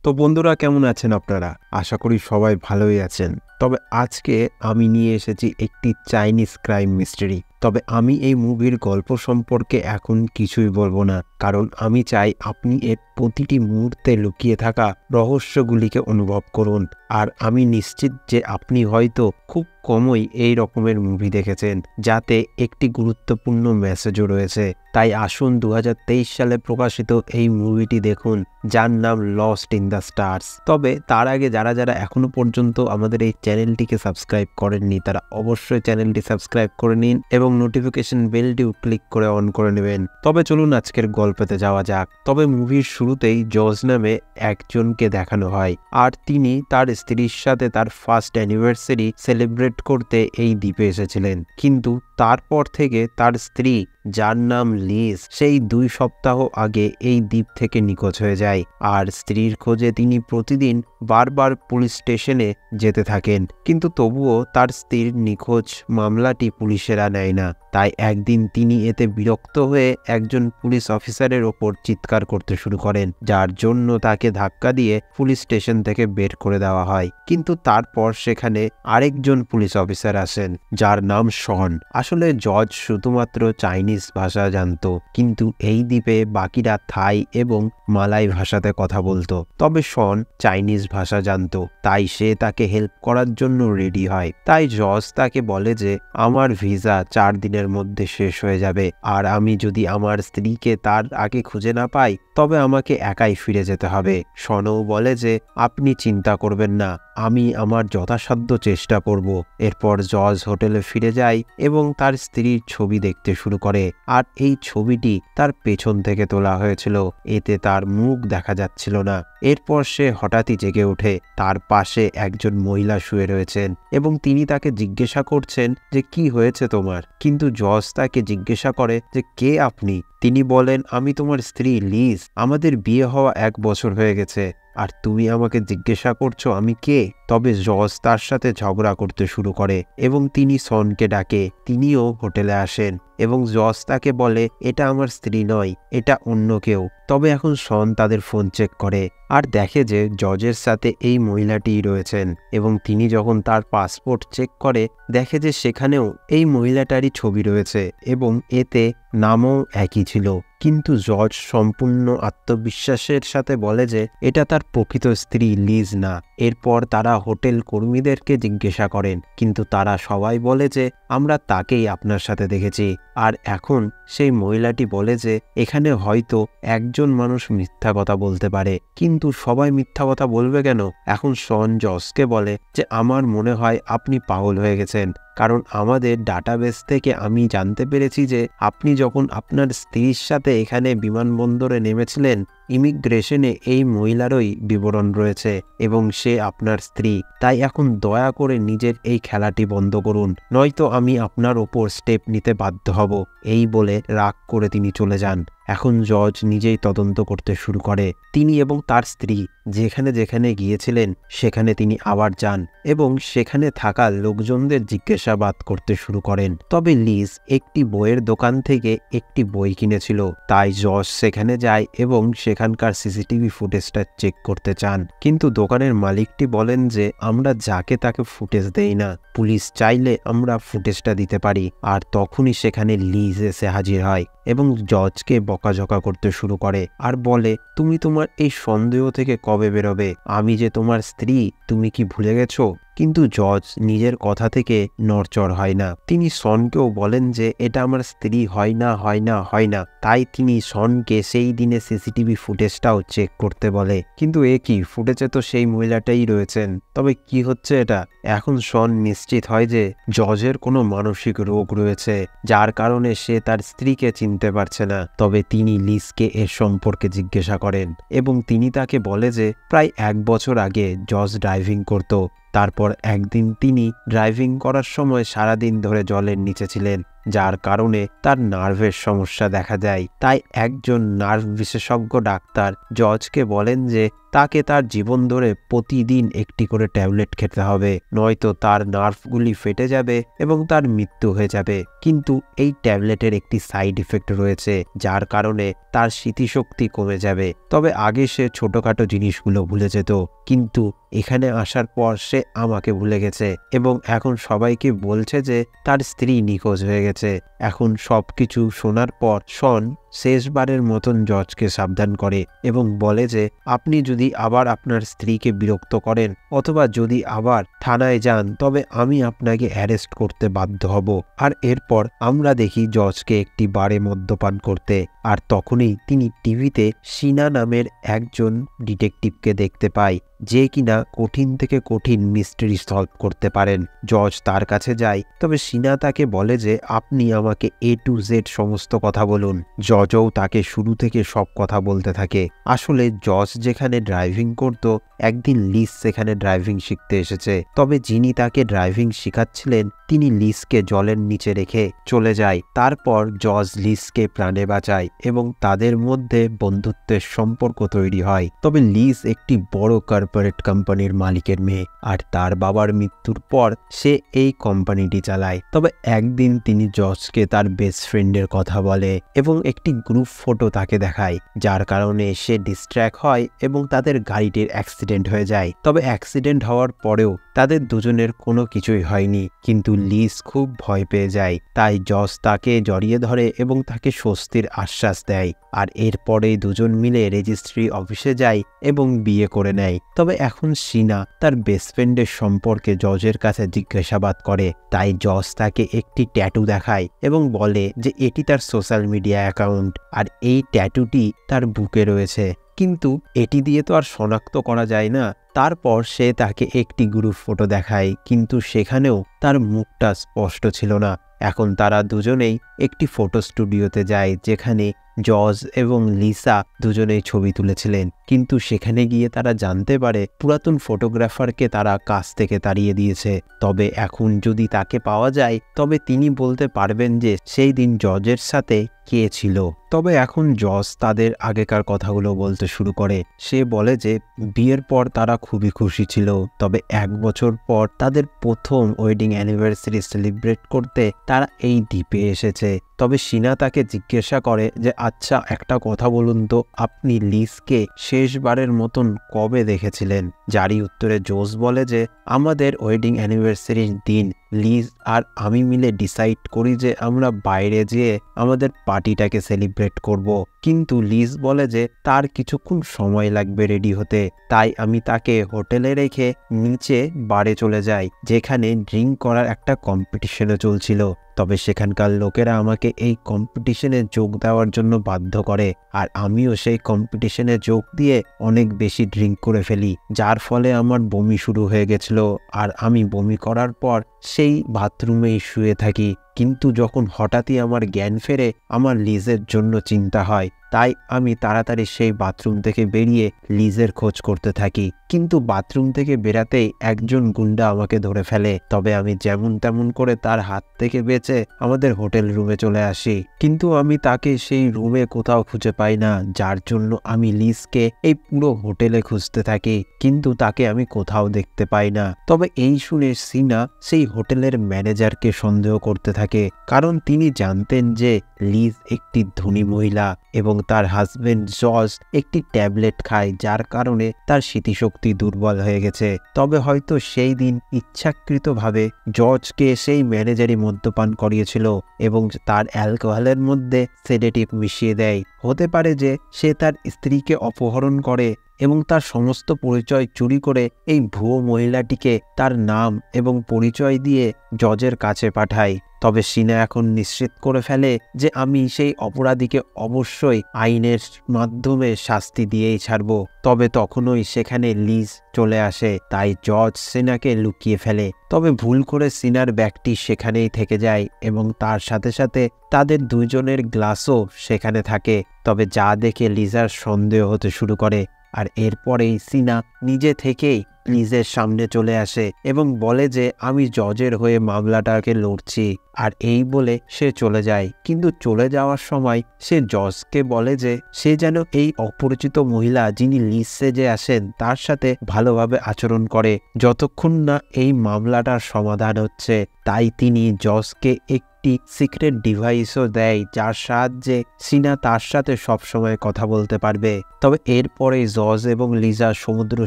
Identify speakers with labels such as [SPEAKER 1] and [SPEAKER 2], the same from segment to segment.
[SPEAKER 1] তো বন্ধুরা, কেমন আছেন আপনারা? আশা করি সবাই ভালোই আছেন। তবে আজকে আমি নিয়ে এসেছি একটি চাইনিজ ক্রাইম মিস্ট্রি। তবে আমি এই মুভির গল্প সম্পর্কে এখন কিছুই বলবো না, কারণ আমি চাই আপনি এর প্রতিটি মুহূর্তে লুকিয়ে থাকা রহস্যগুলিকে অনুভব করুন। আর আমি নিশ্চিত যে আপনি হয়তো খুব কমই এই রকমের মুভি দেখেছেন, যাতে একটি গুরুত্বপূর্ণ মেসেজও রয়েছে। তাই আসুন 2023 সালে প্রকাশিত এই মুভিটি দেখুন, যার নাম লস্ট ইন দ্য স্টার্স। তবে তার আগে যারা যারা এখনো পর্যন্ত আমাদের এই চ্যানেলটিকে সাবস্ক্রাইব করেননি, তারা অবশ্যই চ্যানেলটি সাবস্ক্রাইব করে নিন এবং নোটিফিকেশন বেলটিও ক্লিক করে অন করে নেবেন। তবে চলুন আজকের গল্পেতে যাওয়া যাক। তবে মুভির শুরুতেই জজ নামে একজনকে দেখানো হয়, আর তিনি তার স্ত্রীর সাথে তার ফার্স্ট অ্যানিভার্সারি সেলিব্রেট করতে এই দ্বীপে এসেছিলেন। কিন্তু তারপর থেকে তার স্ত্রী, যার নাম লিজ, সেই 2 সপ্তাহ আগে এই দ্বীপ থেকে নিখোঁজ হয়ে যায়। আর স্ত্রীর খোঁজে তিনি প্রতিদিন বারবার পুলিশ স্টেশনে যেতে থাকেন, কিন্তু তবুও তার স্ত্রীর নিখোঁজ মামলাটি পুলিশেরা নেয় না। তাই একদিন তিনি এতে বিরক্ত হয়ে একজন পুলিশ অফিসারের ওপর চিৎকার করতে শুরু করেন, যার জন্য তাকে ধাক্কা দিয়ে পুলিশ স্টেশন থেকে বের করে দেওয়া হয়। কিন্তু তারপর সেখানে আরেকজন পুলিশ অফিসার আসেন, যার নাম শন। আসলে জজ শুধুমাত্র চাইনিজ ভাষা জানত, কিন্তু এই দ্বীপে বাকিরা থাই এবং মালাই ভাষাতে কথা বলতো। তবে শন চাইনিজ ভাষা জানত, তাই সে তাকে হেল্প করার জন্য রেডি হয়। তাই জজ তাকে বলে যে আমার ভিসা 4 দিনের মধ্যে শেষ হয়ে যাবে, আর আমি যদি আমার স্ত্রীকে তার আগে খুঁজে না পাই তবে আমাকে একাই ফিরে যেতে হবে। শনও বলে যে আপনি চিন্তা করবেন না, আমি আমার যথাসাধ্য চেষ্টা করব। এরপর জজ হোটেলে ফিরে যায় এবং তার স্ত্রীর ছবি দেখতে শুরু করে। আর এই ছবিটি তার পেছন থেকে তোলা হয়েছিল, এতে তার মুখ দেখা যাচ্ছিল না। এরপর সে হঠাৎই জেগে ওঠে। তার পাশে একজন মহিলা শুয়ে রয়েছেন এবং তিনি তাকে জিজ্ঞাসা করছেন যে কি হয়েছে তোমার। কিন্তু জজ তাকে জিজ্ঞাসা করে যে কে আপনি। তিনি বলেন, আমি তোমার স্ত্রী লিজ, আমাদের বিয়ে হওয়া 1 বছর হয়ে গেছে, আর তুমি আমাকে জিজ্ঞাসা করছো আমি কে। তবে জজ তার সাথে ঝগড়া করতে শুরু করে এবং তিনি সনকে ডাকে। তিনিও হোটেলে আসেন এবং জজ তাকে বলে এটা আমার স্ত্রী নয়, এটা অন্য কেউ। তবে এখন সন তাদের ফোন চেক করে আর দেখে যে জজের সাথে এই মহিলাটিই রয়েছেন, এবং তিনি যখন তার পাসপোর্ট চেক করে দেখে যে সেখানেও এই মহিলাটারই ছবি রয়েছে এবং এতে নামও একই ছিল। কিন্তু জজ সম্পূর্ণ আত্মবিশ্বাসের সাথে বলে যে এটা তার প্রকৃত স্ত্রী লিজ না। এরপর তারা হোটেল কর্মীদেরকে জিজ্ঞাসা করেন, কিন্তু তারা সবাই বলে যে আমরা তাকেই আপনার সাথে দেখেছি। আর এখন সেই মহিলাটি বলে যে এখানে হয়তো একজন মানুষ মিথ্যা কথা বলতে পারে, কিন্তু সবাই মিথ্যা কথা বলবে কেন। এখন শন জজকে বলে যে আমার মনে হয় আপনি পাগল হয়ে গেছেন, কারণ আমাদের ডাটাবেস থেকে আমি জানতে পেরেছি যে আপনি যখন আপনার স্ত্রীর সাথে এখানে বিমানবন্দরে নেমেছিলেন, ইমিগ্রেশনে এই মহিলারই বিবরণ রয়েছে এবং সে আপনার স্ত্রী। তাই এখন দয়া করে নিজের এই খেলাটি বন্ধ করুন, নয়তো আমি আপনার ওপর স্টেপ নিতে বাধ্য হব। এই বলে রাগ করে তিনি চলে যান। এখন জজ নিজেই তদন্ত করতে শুরু করে। তিনি এবং তার স্ত্রী যেখানে যেখানে গিয়েছিলেন সেখানে তিনি আবার যান এবং সেখানে থাকা লোকজনদের জিজ্ঞাসাবাদ করতে শুরু করেন। তবে লিজ একটি বইয়ের দোকান থেকে একটি বই কিনেছিল, তাই জজ সেখানে যায় এবং সেখানকার সিসিটিভি ফুটেজটা চেক করতে চান। কিন্তু দোকানের মালিকটি বলেন যে আমরা যাকে তাকে ফুটেজ দেই না, পুলিশ চাইলে আমরা ফুটেজটা দিতে পারি। আর তখনই সেখানে লিজ এসে হাজির হয় এবং জজকে বকাঝকা করতে শুরু করে আর বলে তুমি তোমার এই সন্দেহ থেকে কবে বেরোবে? আমি যে তোমার স্ত্রী, তুমি কি ভুলে গেছো? কিন্তু জজ নিজের কথা থেকে নড়চড় হয় না। তিনি শনকেও বলেন যে এটা আমার স্ত্রী হয় না হয় না হয় না। তাই তিনি শনকে সেই দিনে সিসিটিভি ফুটেজটাও চেক করতে বলে। কিন্তু এ কি, ফুটেজে তো সেই মহিলাটাই রয়েছেন। তবে কি হচ্ছে এটা? এখন শন নিশ্চিত হয় যে জজের কোনো মানসিক রোগ রয়েছে, যার কারণে সে তার স্ত্রীকে চিনতে পারছে না। তবে তিনি লিজকে এর সম্পর্কে জিজ্ঞাসা করেন এবং তিনি তাকে বলে যে প্রায় 1 বছর আগে জজ ড্রাইভিং করত। তারপর একদিন তিনি ড্রাইভিং করার সময় সারাদিন ধরে জলের নিচে ছিলেন যার কারণে তার নার্ভের সমস্যা দেখা যায়। তাই একজন নার্ভ বিশেষজ্ঞ ডাক্তার জজকে বলেন যে তাকে তার জীবন ধরে প্রতিদিন একটি করে ট্যাবলেট খেতে হবে, নয়তো তার নার্ভগুলি ফেটে যাবে এবং তার মৃত্যু হয়ে যাবে। কিন্তু এই ট্যাবলেটের একটি সাইড ইফেক্ট রয়েছে, যার কারণে তার স্মৃতিশক্তি কমে যাবে। তবে আগে সে ছোটখাটো জিনিসগুলো ভুলে যেত, কিন্তু এখানে আসার পর সে আমাকে ভুলে গেছে এবং এখন সবাইকে বলছে যে তার স্ত্রী নিখোঁজ হয়ে গেছে। এখন সবকিছু শোনার পর শন শেষবারের মতন জজকে সাবধান করে এবং বলে যে আপনি যদি আবার আপনার স্ত্রীকে বিরক্ত করেন অথবা যদি আবার থানায় যান তবে আমি আপনাকে অ্যারেস্ট করতে বাধ্য হব। আর এরপর আমরা দেখি জজকে একটি বারে মদ্যপান করতে, আর তখনই তিনি টিভিতে সিনা নামের একজন ডিটেকটিভকে দেখতে পায়, যে কিনা কঠিন থেকে কঠিন মিস্ট্রি সলভ করতে পারেন। জজ তার কাছে যায়, তবে সিনা তাকে বলে যে আপনি আমাকে A to Z সমস্ত কথা বলুন। জজও তাকে শুরু থেকে সব কথা বলতে থাকে। আসলে জজ যেখানে ড্রাইভিং করত, একদিন লিজ সেখানে ড্রাইভিং শিখতে এসেছে। তবে যিনি তাকে ড্রাইভিং শেখাচ্ছিলেন তিনি লিজকে জলের নিচে রেখে চলে যায়। তারপর জজ লিজকে প্রাণে বাঁচায় এবং তাদের মধ্যে বন্ধুত্বের সম্পর্ক তৈরি হয়। তবে লিজ একটি বড় কর্পোরেট কোম্পানির মালিকের মেয়ে, আর তার বাবার মৃত্যুর পর সে এই কোম্পানিটি চালায়। তবে একদিন তিনি জজকে তার বেস্ট ফ্রেন্ডের কথা বলে এবং একটি গ্রুপ ফটো তাকে দেখায়, যার কারণে সে ডিস্ট্র্যাক্ট হয় এবং তাদের গাড়িটির অ্যাক্সিডেন্ট হয়ে যায়। তবে অ্যাক্সিডেন্ট হওয়ার পরেও তাদের দুজনের কোনো কিছুই হয়নি, কিন্তু লিজ খুব ভয় পেয়ে যায়। তাই জজ তাকে জড়িয়ে ধরে এবং তাকে স্বস্তির আশ্বাস দেয়। আর এরপরেই দুজন মিলে রেজিস্ট্রি অফিসে যায় এবং বিয়ে করে নেয়। তবে এখন সিনা তার বেস্ট ফ্রেন্ডের সম্পর্কে জজের কাছে জিজ্ঞাসাবাদ করে। তাই জজ তাকে একটি ট্যাটু দেখায় এবং বলে যে এটি তার সোশ্যাল মিডিয়া অ্যাকাউন্ট, আর এই ট্যাটুটি তার বুকে রয়েছে, কিন্তু এটি দিয়ে তো আর শনাক্ত করা যায় না। তারপর সে তাকে একটি গ্রুপ ফটো দেখায়, কিন্তু সেখানেও তার মুখটা স্পষ্ট ছিল না। এখন তারা দুজনেই একটি ফটো স্টুডিওতে যায়, যেখানে জজ এবং লিসা দুজনেই ছবি তুলেছিলেন। কিন্তু সেখানে গিয়ে তারা জানতে পারে পুরাতন ফটোগ্রাফারকে তারা কাছ থেকে তাড়িয়ে দিয়েছে। তবে এখন যদি তাকে পাওয়া যায় তবে তিনি বলতে পারবেন যে সেই দিন জজের সাথে কে ছিল। তবে এখন জজ তাদের আগেকার কথাগুলো বলতে শুরু করে। সে বলে যে বিয়ের পর তারা খুবই খুশি ছিল, তবে 1 বছর পর তাদের প্রথম ওয়েডিং অ্যানিভার্সারি সেলিব্রেট করতে তারা এই দ্বীপে এসেছে। তবে সিনা তাকে জিজ্ঞাসা করে যে আচ্ছা একটা কথা বলুন তো, আপনি লিজকে শেষবারের মতন কবে দেখেছিলেন? যারই উত্তরে জোস বলে যে আমাদের ওয়েডিং অ্যানিভার্সারির দিন লিজ আর আমি মিলে ডিসাইড করি যে আমরা বাইরে যেয়ে আমাদের পার্টিটাকে সেলিব্রেট করব। কিন্তু লিজ বলে যে তার কিছুক্ষণ সময় লাগবে রেডি হতে, তাই আমি তাকে হোটেলে রেখে নিচে বারে চলে যাই, যেখানে ড্রিঙ্ক করার একটা কম্পিটিশনও চলছিল। তবে সেখানকার লোকেরা আমাকে এই কম্পিটিশনে যোগ দেওয়ার জন্য বাধ্য করে, আর আমিও সেই কম্পিটিশনে যোগ দিয়ে অনেক বেশি ড্রিঙ্ক করে ফেলি, যার ফলে আমার বমি শুরু হয়ে গেছিল। আর আমি বমি করার পর সেই বাথরুমেই শুয়ে থাকি। কিন্তু যখন হঠাৎই আমার জ্ঞান ফেরে আমার লিজের জন্য চিন্তা হয়, তাই আমি তাড়াতাড়ি সেই বাথরুম থেকে বেরিয়ে লিজের খোঁজ করতে থাকি। কিন্তু বাথরুম থেকে বেরাতেই একজন গুন্ডা আমাকে ধরে ফেলে। তবে আমি যেমন তেমন করে তার হাত থেকে বেঁচে আমাদের হোটেল রুমে চলে আসি, কিন্তু আমি তাকে সেই রুমে কোথাও খুঁজে পাই না, যার জন্য আমি লিজকে এই পুরো হোটেলে খুঁজতে থাকি, কিন্তু তাকে আমি কোথাও দেখতে পাই না। তবে এই শুনে সিনা সেই হোটেলের ম্যানেজারকে সন্দেহ করতে থাকে, কারণ তিনি জানতেন যে লিজ একটি ধনী মহিলা এবং তার হাজবেন্ড জজ একটি ট্যাবলেট খায়, যার কারণে তার স্মৃতিশক্তি দুর্বল হয়ে গেছে। তবে হয়তো সেই দিন ইচ্ছাকৃতভাবে জজকে সেই ম্যানেজারই মদ্যপান করিয়েছিল এবং তার অ্যালকোহলের মধ্যে সেডেটিভ মিশিয়ে দেয়। হতে পারে যে সে তার স্ত্রীকে অপহরণ করে এবং তার সমস্ত পরিচয় চুরি করে এই ভুয়ো মহিলাটিকে তার নাম এবং পরিচয় দিয়ে জজের কাছে পাঠায়। তবে সিনা এখন নিশ্চিত করে ফেলে যে আমি সেই অপরাধীকে অবশ্যই আইনের মাধ্যমে শাস্তি দিয়েই ছাড়ব। তবে তখনই সেখানে লিজ চলে আসে, তাই জজ সিনাকে লুকিয়ে ফেলে। তবে ভুল করে সিনার ব্যাগটি সেখানেই থেকে যায় এবং তার সাথে সাথে তাদের দুজনের গ্লাসও সেখানে থাকে। তবে যা দেখে লিজার সন্দেহ হতে শুরু করে, আর এরপরেই সিনা নিজে থেকেই লিজের সামনে চলে আসে এবং বলে যে আমি জজের হয়ে মামলাটাকে লড়ছি। আর এই বলে সে চলে যায়, কিন্তু চলে যাওয়ার সময় সে জজকে বলে যে সে যেন এই অপরিচিত মহিলা যিনি লিজ সেজে আসেন তার সাথে ভালোভাবে আচরণ করে যতক্ষণ না এই মামলাটার সমাধান হচ্ছে। তাই তিনি জজকে একটি সিক্রেট ডিভাইসও দেয় যার সাহায্যে সিনা তার সাথে সবসময় কথা বলতে পারবে। তবে এরপরে জজ এবং লিজা সমুদ্র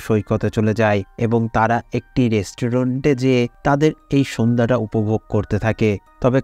[SPEAKER 1] সৈকতে চলে যায় এবং তারা একটি রেস্টুরেন্টে যেয়ে তাদের এই সন্ধ্যাটা উপভোগ করতে থাকে। তবে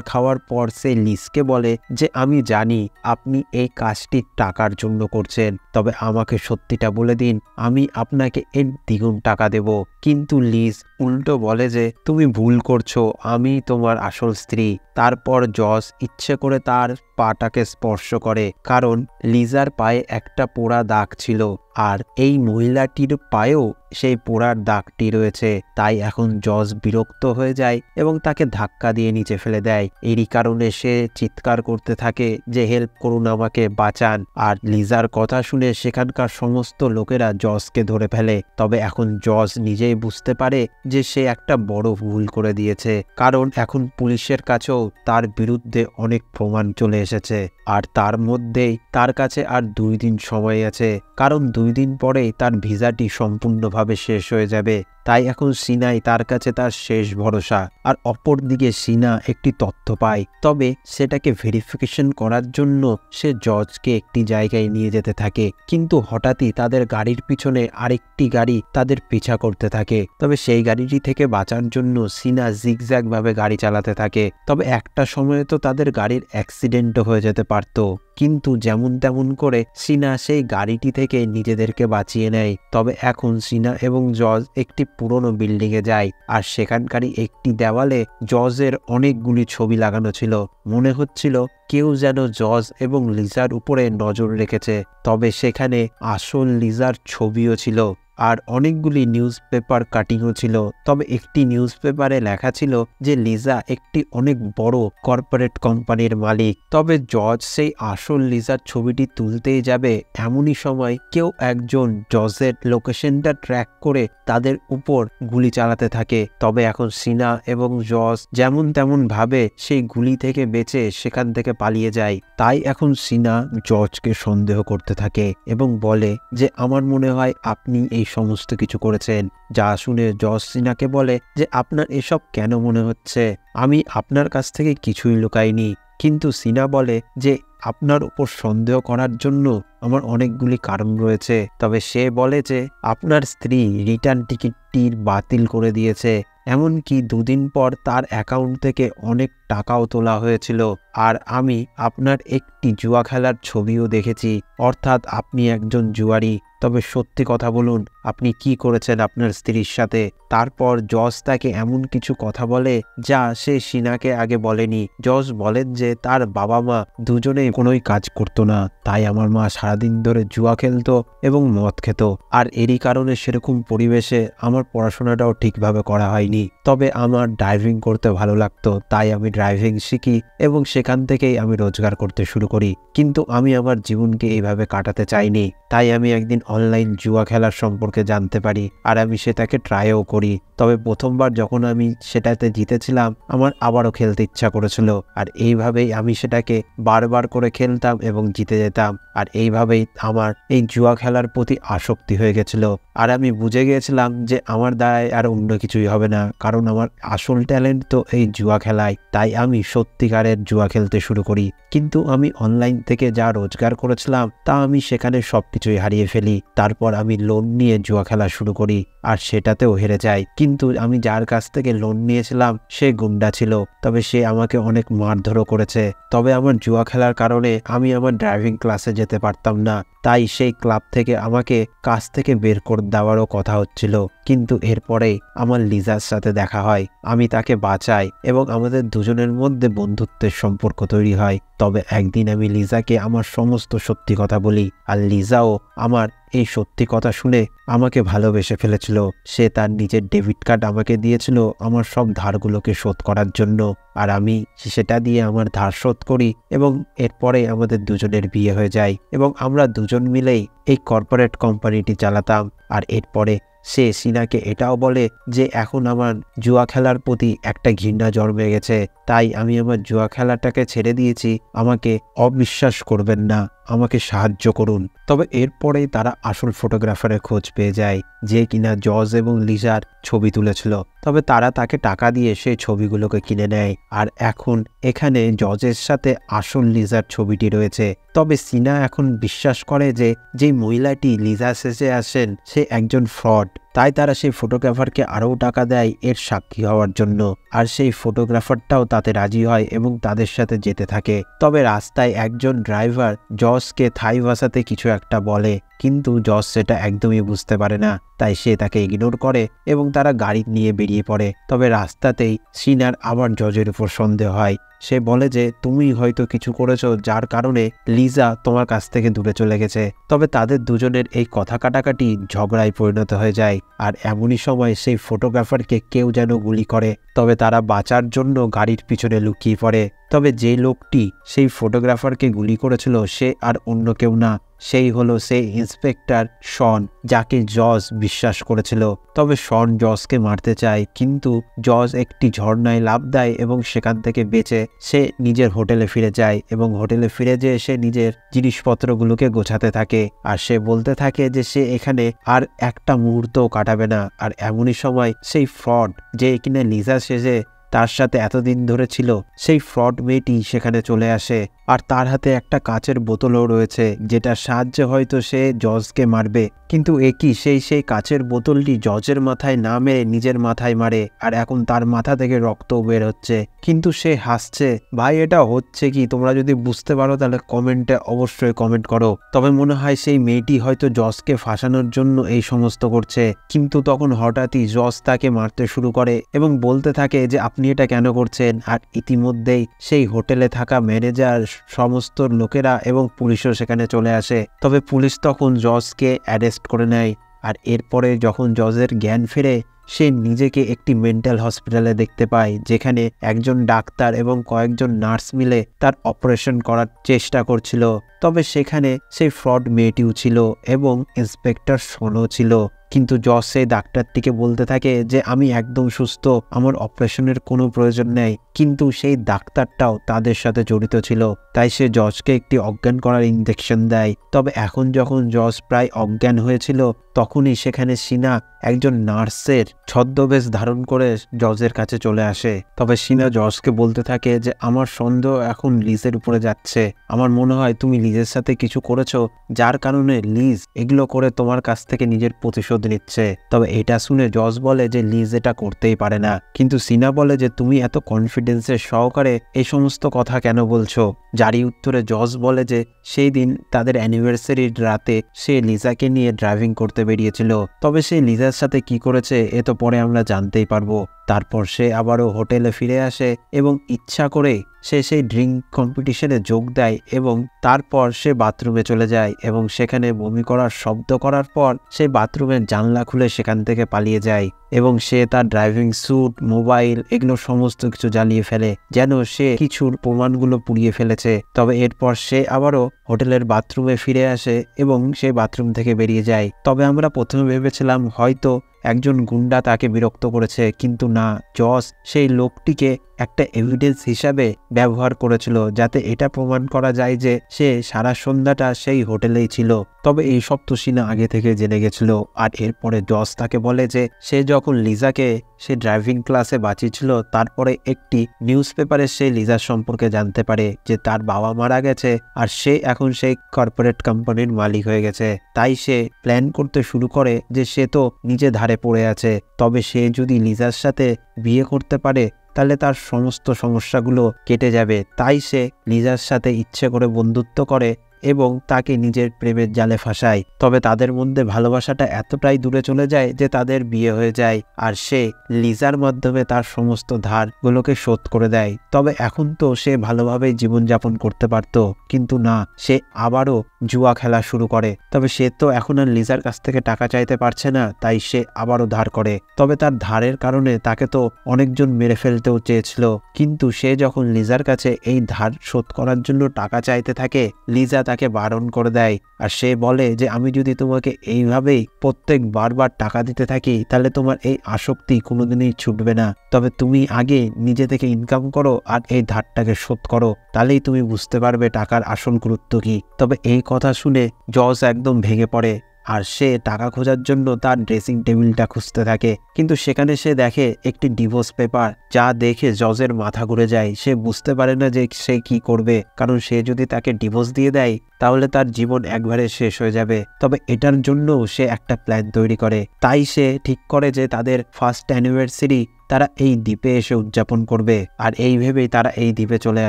[SPEAKER 1] খাওয়ার পর সে লিজকে বলে যে আমি জানি আপনি এই কাজটি টাকার জন্য করছেন, তবে আমাকে সত্যিটা বলে দিন, আমি আপনাকে এর দ্বিগুণ টাকা দেব। কিন্তু লিজ উল্টো বলে যে তুমি ভুল করছো, আমি তোমার আসল স্ত্রী। তারপর জজ ইচ্ছে করে তার পাটাকে স্পর্শ করে, কারণ লিজার পায়ে একটা পোড়া দাগ ছিল আর এই মহিলাটির পায়েও সেই পোড়ার দাগটি রয়েছে। তাই এখন জজ বিরক্ত হয়ে যায় এবং তাকে ধাক্কা দিয়ে নিচে ফেলে দেয়। এরই কারণে সে চিৎকার করতে থাকে যে হেল্প করুন, আমাকে বাঁচান। আর লিজার কথা শুনে সেখানকার সমস্ত লোকেরা জজকে ধরে ফেলে। তবে এখন জজ নিজেই বুঝতে পারে যে সে একটা বড় ভুল করে দিয়েছে, কারণ এখন পুলিশের কাছেও তার বিরুদ্ধে অনেক প্রমাণ চলে এসেছে। আর তার মধ্যেই তার কাছে আর 2 দিন সময় আছে, কারণ 2 দিন পরেই তার ভিসাটি সম্পূর্ণভাবে শেষ হয়ে যাবে। তাই এখন সিনাই তার কাছে তার শেষ ভরসা। আর অপরদিকে সিনা একটি তথ্য পায়, তবে সেটাকে ভেরিফিকেশন করার জন্য সে জজকে একটি জায়গায় নিয়ে যেতে থাকে। কিন্তু হঠাৎই তাদের গাড়ির পিছনে আরেকটি গাড়ি তাদের পিছা করতে থাকে। তবে সেই গাড়িটি থেকে বাঁচার জন্য সিনা জিগজ্যাগ ভাবে গাড়ি চালাতে থাকে। তবে একটা সময়ে তো তাদের গাড়ির অ্যাক্সিডেন্টও হয়ে যেতে পারত, কিন্তু যেমন তেমন করে সিনা সেই গাড়িটি থেকে নিজেদেরকে বাঁচিয়ে নেয়। তবে এখন সিনা এবং জজ একটি পুরনো বিল্ডিংয়ে যায়, আর সেখানকারই একটি দেওয়ালে জজের অনেকগুলি ছবি লাগানো ছিল। মনে হচ্ছিল কেউ যেন জজ এবং লিজার উপরে নজর রেখেছে। তবে সেখানে আসল লিজার ছবিও ছিল, আর অনেকগুলি নিউজ পেপার কাটিংও ছিল। তবে একটি নিউজ পেপারে লেখা ছিল যে লিজা একটি অনেক বড় কর্পোরেট কোম্পানির মালিক। তবে জজ সেই আসল লিজার ছবিটি তুলতেই যাবে, এমনই সময় কেউ একজন জজের লোকেশনটা ট্র্যাক করে তাদের উপর গুলি চালাতে থাকে। তবে এখন সিনা এবং জজ যেমন তেমন ভাবে সেই গুলি থেকে বেঁচে সেখান থেকে পালিয়ে যায়। তাই এখন সিনা জজকে সন্দেহ করতে থাকে এবং বলে যে আমার মনে হয় আপনি এই সমস্ত কিছু করেছেন। যা শুনে জজ সিনাকে বলে যে আপনার এসব কেন মনে হচ্ছে, আমি আপনার কাছ থেকে কিছুই লুকাইনি। কিন্তু সিনা বলে যে আপনার উপর সন্দেহ করার জন্য আমার অনেকগুলি কারণ রয়েছে। তবে সে বলে যে আপনার স্ত্রী রিটার্ন টিকিটটির বাতিল করে দিয়েছে, এমনকি 2 দিন পর তার অ্যাকাউন্ট থেকে অনেক টাকাও তোলা হয়েছিল। আর আমি আপনার একটি জুয়া খেলার ছবিও দেখেছি, অর্থাৎ আপনি একজন জুয়ারি। তবে সত্যি কথা বলুন, আপনি কি করেছেন আপনার স্ত্রীর সাথে? তারপর জজ তাকে এমন কিছু কথা বলে যা সে সিনাকে আগে বলেনি। জজ বলেন যে তার বাবা মা দুজনেই কোনোই কাজ করতো না, তাই আমার মা সারাদিন ধরে জুয়া খেলতো এবং মদ খেত। আর এরই কারণে সেরকম পরিবেশে আমার পড়াশোনাটাও ঠিকভাবে করা হয়নি। তবে আমার ড্রাইভিং করতে ভালো লাগতো, তাই আমি ড্রাইভিং শিখি এবং সেখান থেকেই আমি রোজগার করতে শুরু করি। কিন্তু আমি আমার জীবনকে এইভাবে কাটাতে চাইনি, তাই আমি একদিন অনলাইন জুয়া খেলার সম্পর্কে জানতে পারি আর আমি সেটাকে ট্রাইও করি। তবে প্রথমবার যখন আমি সেটাতে জিতেছিলাম, আমার আবারও খেলতে ইচ্ছা করেছিল, আর এইভাবেই আমি সেটাকে বারবার করে খেলতাম এবং জিতে যেতাম। আর এইভাবেই আমার এই জুয়া খেলার প্রতি আসক্তি হয়ে গেছিল। আর আমি বুঝে গিয়েছিলাম যে আমার দ্বারায় আর অন্য কিছুই হবে না, কারণ আমার আসল ট্যালেন্ট তো এই জুয়া খেলায়। তাই আমি সত্যিকারের জুয়া খেলতে শুরু করি। কিন্তু আমি অনলাইন থেকে যা রোজগার করেছিলাম তা আমি সেখানে সবকিছুই হারিয়ে ফেলি। তারপর আমি লোন নিয়ে জুয়া খেলা শুরু করি, আর সেটাতেও হেরে যাই। কিন্তু আমি যার কাছ থেকে লোন নিয়েছিলাম সে গুন্ডা ছিল, তবে সে আমাকে অনেক মারধরও করেছে। তবে আমার জুয়া খেলার কারণে আমি আমার ড্রাইভিং ক্লাসে যেতে পারতাম না, তাই সেই ক্লাব থেকে আমাকে কাজ থেকে বের করে দেওয়ারও কথা হচ্ছিল। কিন্তু এরপরে আমার লিজার সাথে দেখা হয়, আমি তাকে বাঁচাই এবং আমাদের দুজনের মধ্যে বন্ধুত্বের সম্পর্ক তৈরি হয়। তবে একদিন আমি লিজাকে আমার সমস্ত সত্যি কথা বলি, আর লিজাও আমার এই সত্যি কথা শুনে আমাকে ভালোবেসে ফেলেছিল। সে তার নিজের ডেবিট কার্ড আমাকে দিয়েছিল আমার সব ধারগুলোকে শোধ করার জন্য, আর আমি সেটা দিয়ে আমার ধার শোধ করি এবং এরপরে আমাদের দুজনের বিয়ে হয়ে যায় এবং আমরা দুজন মিলেই এই কর্পোরেট কোম্পানিটি চালাতাম। আর এরপরে সে সিনাকে এটাও বলে যে এখন আমার জুয়া খেলার প্রতি একটা ঘৃণা জন্মে গেছে, তাই আমি আমার জুয়া খেলাটাকে ছেড়ে দিয়েছি, আমাকে অবিশ্বাস করবেন না, আমাকে সাহায্য করুন। তবে এরপরেই তারা আসল ফটোগ্রাফারের খোঁজ পেয়ে যায়, যে কিনা জজ এবং লিজার ছবি তুলেছিল। তবে তারা তাকে টাকা দিয়ে সেই ছবিগুলোকে কিনে নেয়, আর এখন এখানে জজের সাথে আসল লিজার ছবিটি রয়েছে। তবে সিনা এখন বিশ্বাস করে যে যেই মহিলাটি লিজা সেজে আসেন সে একজন ফ্রড, তাই তারা সেই ফটোগ্রাফারকে আরও টাকা দেয় এর সাক্ষী হওয়ার জন্য, আর সেই ফটোগ্রাফারটাও তাতে রাজি হয় এবং তাদের সাথে যেতে থাকে। তবে রাস্তায় একজন ড্রাইভার জজকে থাই ভাষাতে কিছু একটা বলে, কিন্তু জজ সেটা একদমই বুঝতে পারে না, তাই সে তাকে ইগনোর করে এবং তারা গাড়ি নিয়ে বেরিয়ে পড়ে। তবে রাস্তাতেই সিনার আবার জজের উপর সন্দেহ হয়। সে বলে যে তুমি হয়তো কিছু করেছো যার কারণে লিজা তোমার কাছ থেকে দূরে চলে গেছে। তবে তাদের দুজনের এই কথা কাটাকাটি ঝগড়ায় পরিণত হয়ে যায়, আর এমনই সময় সেই ফটোগ্রাফারকে কেউ যেন গুলি করে। তবে তারা বাঁচার জন্য গাড়ির পিছনে লুকিয়ে পড়ে। তবে যে লোকটি সেই ফটোগ্রাফারকে গুলি করেছিল সে আর অন্য কেউ না, সেই হলো সেই ইন্সপেক্টর শন, যাকে জজ বিশ্বাস করেছিল। তবে শন জজকে মারতে চায়, কিন্তু জজ একটি ঝর্ণায় লাফ দেয় এবং সেখান থেকে বেঁচে সে নিজের হোটেলে ফিরে যায় এবং হোটেলে ফিরে যেয়ে সে নিজের জিনিসপত্রগুলোকে গোছাতে থাকে। আর সে বলতে থাকে যে সে এখানে আর একটা মুহূর্তও কাটাবে না। আর এমনই সময় সেই ফ্রড, যে কিনা লিজা সেজে তার সাথে এতদিন ধরে ছিল, সেই ফ্রড মেয়েটি সেখানে চলে আসে, আর তার হাতে একটা কাচের বোতলও রয়েছে, যেটার সাহায্যে হয়তো সে জজকে মারবে। কিন্তু একই সেই কাচের বোতলটি জজের মাথায় না মেরে নিজের মাথায় মারে, আর এখন তার মাথা থেকে রক্ত বের হচ্ছে, কিন্তু সে হাসছে। ভাই এটা হচ্ছে কি, তোমরা যদি বুঝতে পারো তাহলে কমেন্টে অবশ্যই কমেন্ট করো। তবে মনে হয় সেই মেয়েটি হয়তো জজকে ফাঁসানোর জন্য এই সমস্ত করছে, কিন্তু তখন হঠাৎই জজ তাকে মারতে শুরু করে এবং বলতে থাকে যে আপনি এটা কেন করছেন। আর ইতিমধ্যেই সেই হোটেলে থাকা ম্যানেজার, সমস্ত লোকেরা এবং পুলিশও সেখানে চলে আসে। তবে পুলিশ তখন জজকে অ্যারেস্ট করে নেয়। আর এরপরে যখন জজের জ্ঞান ফেরে, সে নিজেকে একটি মেন্টাল হসপিটালে দেখতে পায়, যেখানে একজন ডাক্তার এবং কয়েকজন নার্স মিলে তার অপারেশন করার চেষ্টা করছিল। তবে সেখানে সেই ফ্রড মেয়েটিও ছিল এবং ইন্সপেক্টর শনও ছিল, কিন্তু জজ সেই ডাক্তারটিকে বলতে থাকে যে আমি একদম সুস্থ, আমার অপারেশনের কোনো প্রয়োজন নেই। কিন্তু সেই ডাক্তারটাও তাদের সাথে জড়িত ছিল, তাই সে জজকে একটি অজ্ঞান করার ইনজেকশন দেয়। তবে এখন যখন জজ প্রায় অজ্ঞান হয়েছিল, তখনই সেখানে সিনা একজন নার্সের ছদ্মবেশ ধারণ করে জজের কাছে চলে আসে। তবে সিনা জজকে বলতে থাকে যে আমার সন্দেহ এখন লিজের উপরে যাচ্ছে, আমার মনে হয় তুমি লিজের সাথে কিছু করেছো, যার কারণে লিজ এগুলো করে তোমার কাছ থেকে নিজের প্রতিশোধ নিচ্ছে। তবে এটা শুনে জজ বলে যে লিজ এটা করতেই পারে না, কিন্তু সিনা বলে যে তুমি এত কনফিডেন্সের সহকারে এই সমস্ত কথা কেন বলছো। যারই উত্তরে জজ বলে যে সেই দিন তাদের অ্যানিভার্সারির রাতে সে লিজাকে নিয়ে ড্রাইভিং করতে বেরিয়েছিল, তবে সে লিজার সাথে কি করেছে এ তো পরে আমরা জানতেই পারবো। তারপর সে আবারও হোটেলে ফিরে আসে এবং ইচ্ছা করে সে সেই ড্রিঙ্ক কম্পিটিশনে যোগ দেয় এবং তারপর সে বাথরুমে চলে যায় এবং সেখানে বমি করার শব্দ করার পর সে বাথরুমের জানলা খুলে সেখান থেকে পালিয়ে যায় এবং সে তার ড্রাইভিং স্যুট, মোবাইল এগুলো সমস্ত কিছু জ্বালিয়ে ফেলে, যেন সে কিছুর প্রমাণগুলো পুড়িয়ে ফেলেছে। তবে এরপর সে আবারও হোটেলের বাথরুমে ফিরে আসে এবং সে বাথরুম থেকে বেরিয়ে যায়। তবে আমরা প্রথমে ভেবেছিলাম হয়তো একজন গুন্ডা তাকে বিরক্ত করেছে, কিন্তু না, জজ সেই লোকটিকে একটা এভিডেন্স হিসাবে ব্যবহার করেছিল, যাতে এটা প্রমাণ করা যায় যে সে সারা সন্ধ্যাটা সেই হোটেলেই ছিল। তবে এই সব তো সিনা আগে থেকে জেনে গেছিল। আর এরপরে জজ তাকে বলে যে সে যখন লিজাকে সে ড্রাইভিং ক্লাসে বাঁচিয়েছিল, তারপরে একটি নিউজ পেপারে সে লিজার সম্পর্কে জানতে পারে যে তার বাবা মারা গেছে আর সে এখন সেই কর্পোরেট কোম্পানির মালিক হয়ে গেছে। তাই সে প্ল্যান করতে শুরু করে যে সে তো নিজে ধারে পড়ে আছে, তবে সে যদি লিজার সাথে বিয়ে করতে পারে তাহলে তার সমস্ত সমস্যাগুলো কেটে যাবে। তাই সে লিজার সাথে ইচ্ছে করে বন্ধুত্ব করে এবং তাকে নিজের প্রেমের জালে ফাঁসায়। তবে তাদের মধ্যে ভালোবাসাটা এতটাই দূরে চলে যায় যে তাদের বিয়ে হয়ে যায়, আর সে লিজার মাধ্যমে তার সমস্ত ধারগুলোকে শোধ করে দেয়। তবে এখন তো সে ভালোভাবেই জীবনযাপন করতে পারত, কিন্তু না, সে আবারও জুয়া খেলা শুরু করে। তবে সে তো এখন আর লিজার কাছ থেকে টাকা চাইতে পারছে না, তাই সে আবারও ধার করে। তবে তার ধারের কারণে তাকে তো অনেকজন মেরে ফেলতেও চেয়েছিল, কিন্তু সে যখন লিজার কাছে এই ধার শোধ করার জন্য টাকা চাইতে থাকে, লিজা তাকে বারণ করে দেয় আর সে বলে যে আমি যদি তোমাকে এইভাবেই প্রত্যেক বারবার টাকা দিতে থাকি তাহলে তোমার এই আসক্তি কোনোদিনই ছুটবে না, তবে তুমি আগে নিজে থেকে ইনকাম করো আর এই ধারটাকে শোধ করো, তাহলেই তুমি বুঝতে পারবে টাকার আসল গুরুত্ব কি। তবে এই কথা শুনে জজ একদম ভেঙে পড়ে আর সে টাকা খোঁজার জন্য তার ড্রেসিং টেবিলটা খুঁজতে থাকে, কিন্তু সেখানে সে দেখে একটি ডিভোর্স পেপার, যা দেখে জজের মাথা ঘুরে যায়। সে বুঝতে পারে না যে সে কি করবে, কারণ সে যদি তাকে ডিভোর্স দিয়ে দেয় তাহলে তার জীবন একবারে শেষ হয়ে যাবে। তবে এটার জন্য সে একটা প্ল্যান তৈরি করে, তাই সে ঠিক করে যে তাদের ফার্স্ট অ্যানিভার্সারি তারা এই দ্বীপে এসে উদযাপন করবে আর এই ভেবেই তারা এই দ্বীপে চলে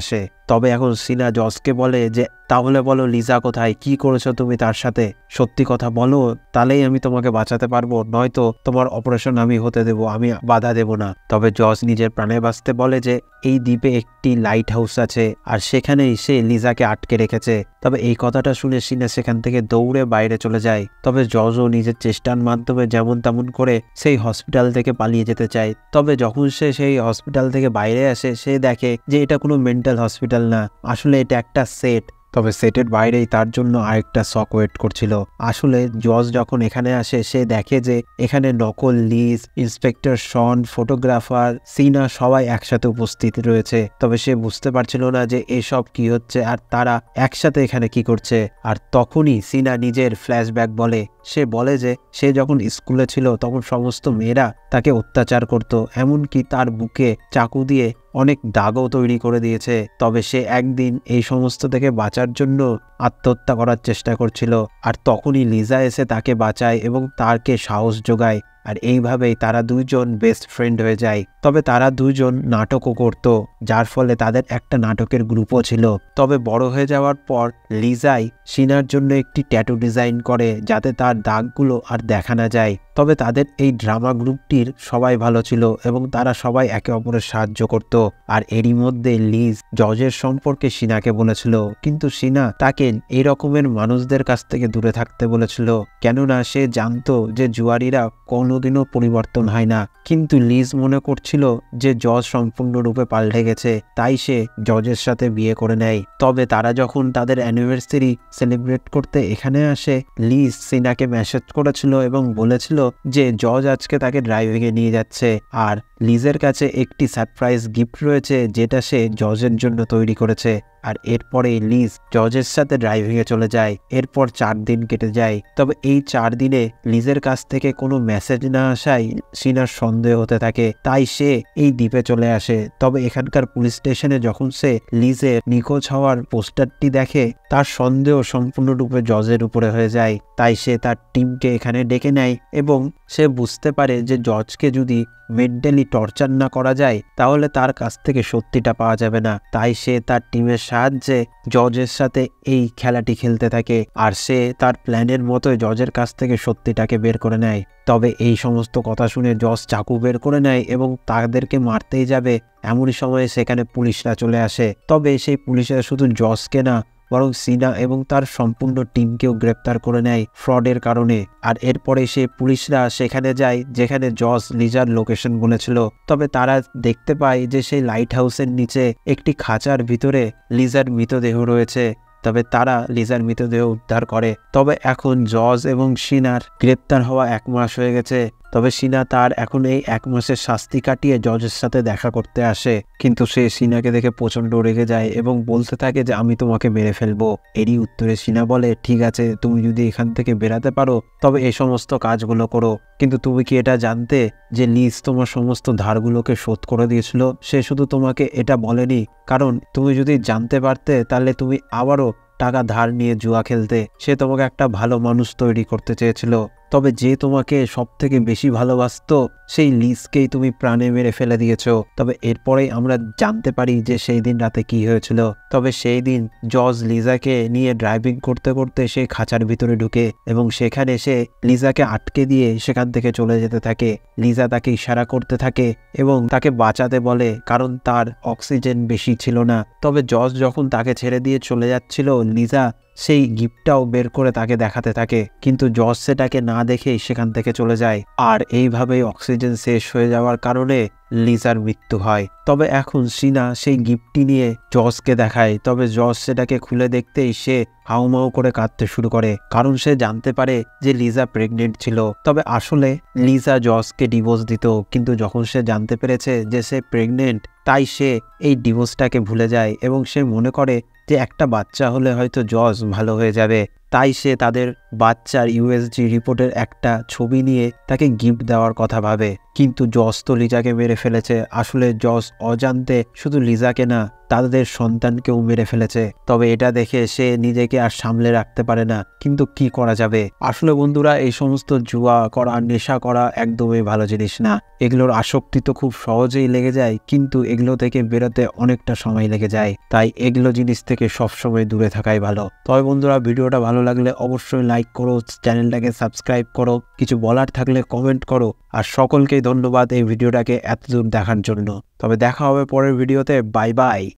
[SPEAKER 1] আসে। তবে এখন সিনা জজকে বলে যে তাহলে বলো লিজা কোথায়, কি করেছো তুমি তার সাথে, সত্যি কথা বলো, তাহলেই আমি তোমাকে বাঁচাতে পারবো, নয়তো তোমার অপারেশন আমি হতে দেব, আমি বাধা দেব না। তবে জজ নিজের প্রাণে বাঁচতে বলে যে এই দ্বীপে একটি লাইট হাউস আছে আর সেখানেই সে লিজাকে আটকে রেখেছে। তবে এই কথাটা শুনে সিনা সেখান থেকে দৌড়ে বাইরে চলে যায়। তবে জজও নিজের চেষ্টার মাধ্যমে যেমন তেমন করে সেই হসপিটাল থেকে পালিয়ে যেতে চায়। তবে যখন সে সেই হসপিটাল থেকে বাইরে আসে সে দেখে যে এটা কোনো মেন্টাল হসপিটাল না, আসলে এটা একটা সেট। তবে সেটের বাইরেই তার জন্য আরেকটা শক ওয়েট করছিল। আসলে জজ যখন এখানে আসে সে দেখে যে এখানে নকল লিজ, ইন্সপেক্টর শন, ফটোগ্রাফার, সিনা সবাই একসাথে উপস্থিত রয়েছে। তবে সে বুঝতে পারছিল না যে এসব কি হচ্ছে আর তারা একসাথে এখানে কি করছে। আর তখনই সিনা নিজের ফ্ল্যাশব্যাক বলে, সে বলে যে সে যখন স্কুলে ছিল তখন সমস্ত মেয়েরা তাকে অত্যাচার করত, এমনকি তার বুকে চাকু দিয়ে অনেক দাগও তৈরি করে দিয়েছে। তবে সে একদিন এই সমস্ত থেকে বাঁচার জন্য আত্মহত্যা করার চেষ্টা করছিল আর তখনই লিজা এসে তাকে বাঁচায় এবং তাকে সাহস যোগায় আর এইভাবেই তারা দুইজন বেস্ট ফ্রেন্ড হয়ে যায়। তবে তারা দুইজন নাটকও করত, যার ফলে তাদের একটা নাটকের গ্রুপও ছিল। তবে বড় হয়ে যাওয়ার পর লিজাই সিনার জন্য একটি ট্যাটু ডিজাইন করে যাতে তার দাগগুলো আর দেখা না যায়। তবে তাদের এই ড্রামা গ্রুপটির সবাই ভালো ছিল এবং তারা সবাই একে অপরের সাহায্য করত। আর এরই মধ্যে লিজ জজের সম্পর্কে সিনাকে বলেছিল, কিন্তু সিনা তাকে এই রকমের মানুষদের কাছ থেকে দূরে থাকতে বলেছিল, কেননা সে জানতো যে জুয়ারিরা কোনোদিনও পরিবর্তন হয় না। কিন্তু লিজ মনে করছিল যে জজ সম্পূর্ণরূপে পাল্টে গেছে, তাই সে জজের সাথে বিয়ে করে নেয়। তবে তারা যখন তাদের অ্যানিভার্সারি সেলিব্রেট করতে এখানে আসে, লিজ সিনাকে মেসেজ করেছিল এবং বলেছিল যে জজ আজকে তাকে ড্রাইভিংয়ে নিয়ে যাচ্ছে আর লিজের কাছে একটি সারপ্রাইজ গিফট রয়েছে যেটা সে জজের জন্য তৈরি করেছে। আর এরপরে লিজ জজের সাথে ড্রাইভিংয়ে চলে যায়। এরপর 4 দিন কেটে যায়। তবে এই 4 দিনে লিজের কাছ থেকে কোনো মেসেজ না আসায় সিনার সন্দেহ হতে থাকে, তাই সে এই দ্বীপে চলে আসে। তবে এখানকার পুলিশ স্টেশনে যখন সে লিজের নিখোঁজ হওয়ার পোস্টারটি দেখে তার সন্দেহ সম্পূর্ণরূপে জজের উপরে হয়ে যায়, তাই সে তার টিমকে এখানে ডেকে নেয় এবং সে বুঝতে পারে যে জজকে যদি মেন্টালি টর্চার না করা যায় তাহলে তার কাছ থেকে সত্যিটা পাওয়া যাবে না। তাই সে তার টিমের সাহায্যে জজের সাথে এই খেলাটি খেলতে থাকে আর সে তার প্ল্যানের মতোই জজের কাছ থেকে সত্যিটাকে বের করে নেয়। তবে এই সমস্ত কথা শুনে জজ চাকু বের করে নেয় এবং তাদেরকে মারতেই যাবে, এমনই সময়ে সেখানে পুলিশরা চলে আসে। তবে সেই পুলিশরা শুধু জজকে না বরং সিনা এবং তার সম্পূর্ণ টিমকেও গ্রেপ্তার করে নেয় ফ্রডের কারণে। আর এরপরে সে পুলিশরা সেখানে যায় যেখানে জজ লিজার লোকেশন বলেছিল। তবে তারা দেখতে পায় যে সেই লাইট হাউসের নিচে একটি খাঁচার ভিতরে লিজার মৃতদেহ রয়েছে। তবে তারা লিজার মৃতদেহ উদ্ধার করে। তবে এখন জজ এবং সিনার গ্রেপ্তার হওয়া 1 মাস হয়ে গেছে। তবে সিনা তার এখন এই 1 মাসের শাস্তি কাটিয়ে জজের সাথে দেখা করতে আসে, কিন্তু সে সিনাকে দেখে প্রচন্ড রেগে যায় এবং বলতে থাকে যে আমি তোমাকে মেরে ফেলবো। এরই উত্তরে সিনা বলে, ঠিক আছে, তুমি যদি এখান থেকে বেরাতে পারো তবে এই সমস্ত কাজগুলো করো, কিন্তু তুমি কি এটা জানতে যে লিজ তোমার সমস্ত ধারগুলোকে শোধ করে দিয়েছিল? সে শুধু তোমাকে এটা বলেনি, কারণ তুমি যদি জানতে পারতে তাহলে তুমি আবারও টাকা ধার নিয়ে জুয়া খেলতে। সে তোমাকে একটা ভালো মানুষ তৈরি করতে চেয়েছিল, তবে যে তোমাকে সব থেকে বেশি ভালোবাসতো সেই লিজকেই তুমি প্রাণে মেরে ফেলে দিয়েছো। তবে এরপরেই আমরা জানতে পারি যে সেই দিন রাতে কি হয়েছিল। তবে সেই দিন জজ লিজাকে নিয়ে ড্রাইভিং করতে করতে সে খাঁচার ভিতরে ঢুকে এবং সেখানে সে লিজাকে আটকে দিয়ে সেখান থেকে চলে যেতে থাকে। লিজা তাকে ইশারা করতে থাকে এবং তাকে বাঁচাতে বলে, কারণ তার অক্সিজেন বেশি ছিল না। তবে জজ যখন তাকে ছেড়ে দিয়ে চলে যাচ্ছিল লিজা সেই গিফটটাও বের করে তাকে দেখাতে থাকে, কিন্তু জস সেটাকে না দেখেই সেখান থেকে চলে যায়। আর এইভাবেই অক্সিজেন শেষ হয়ে যাওয়ার কারণে লিজার মৃত্যু হয়। তবে এখন সিনা সেই গিফটটি নিয়ে জসকে দেখায়, তবে জস সেটাকে খুলে দেখতেই সে হাউমাউ করে কাঁদতে শুরু করে, কারণ সে জানতে পারে যে লিজা প্রেগনেন্ট ছিল। তবে আসলে লিজা জসকে ডিভোর্স দিত, কিন্তু যখন সে জানতে পেরেছে যে সে প্রেগনেন্ট, তাই সে এই ডিভোর্সটাকে ভুলে যায় এবং সে মনে করে যে একটা বাচ্চা হলে হয়তো জস ভালো হয়ে যাবে। তাই সে তাদের বাচ্চার ইউএসজি রিপোর্টের একটা ছবি নিয়ে তাকে গিফট দেওয়ার কথা ভাবে, কিন্তু জস তো লিজাকে মেরে ফেলেছে। আসলে জস অজান্তে শুধু লিজাকে না, তাদের সন্তানকেও মেরে ফেলেছে। তবে এটা দেখে সে নিজেকে আর সামলে রাখতে পারে না, কিন্তু কি করা যাবে। আসলে বন্ধুরা, এই সমস্ত জুয়া করা, নেশা করা একদমই ভালো জিনিস না। এগুলোর আসক্তি তো খুব সহজেই লেগে যায়, কিন্তু এগুলো থেকে বেরোতে অনেকটা সময় লেগে যায়। তাই এগুলো জিনিস থেকে সবসময় দূরে থাকাই ভালো। তবে বন্ধুরা, ভিডিওটা ভালো লাগলে অবশ্যই লাইক করো, চ্যানেলটাকে সাবস্ক্রাইব করো, কিছু বলার থাকলে কমেন্ট করো। আর সকলকেই ধন্যবাদ এই ভিডিওটাকে এতদূর দেখার জন্য। তবে দেখা হবে পরের ভিডিওতে। Bye bye.